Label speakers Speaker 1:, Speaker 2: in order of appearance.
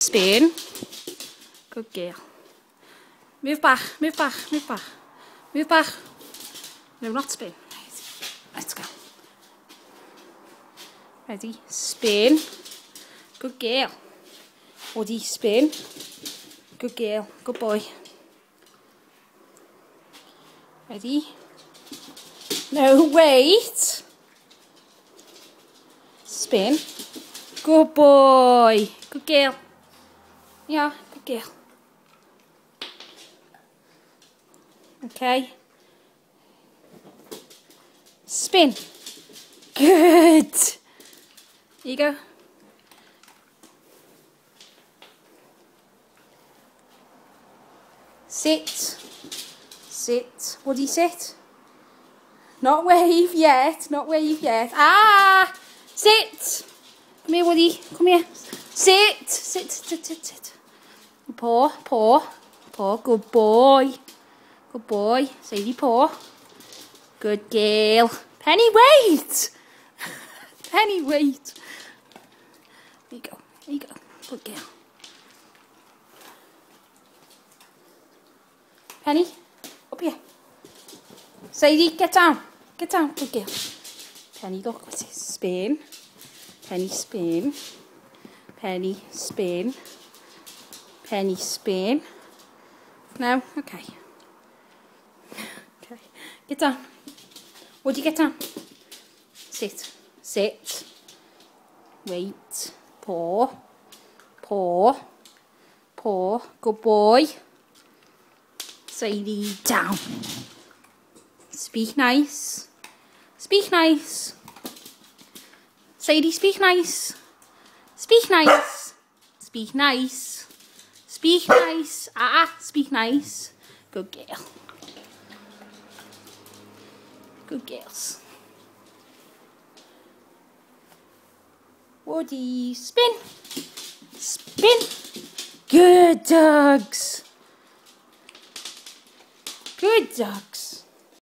Speaker 1: Spin. Good girl. Move back, move back, move back. Move back. No, not spin. Let's go. Ready? Spin. Good girl. Woody, spin. Good girl. Good boy. Ready? No, wait. Spin. Good boy. Good girl. Yeah, good girl. Okay. Spin. Good. Here you go. Sit. Sit. Woody, sit. Not wave yet. Not wave yet. Ah! Sit. Come here, Woody. Come here. Sit. Sit, sit, sit, sit. Paw, paw, paw. Good boy. Good boy. Sadie, paw. Good girl. Penny, wait. Penny, wait. There you go. There you go. Good girl. Penny, up here. Sadie, get down. Get down. Good girl. Penny, look. What's this? Spin. Penny, spin. Penny, spin. Penny, spin. No? Okay. Okay. Get down. Would you get down? Sit. Sit. Wait. Paw. Paw. Paw. Good boy. Sadie, down. Speak nice. Speak nice. Sadie, speak nice. Speak nice. Speak nice. Speak nice. Speak nice. Good girl. Good girls. Woody, spin. Spin. Good dogs. Good dogs.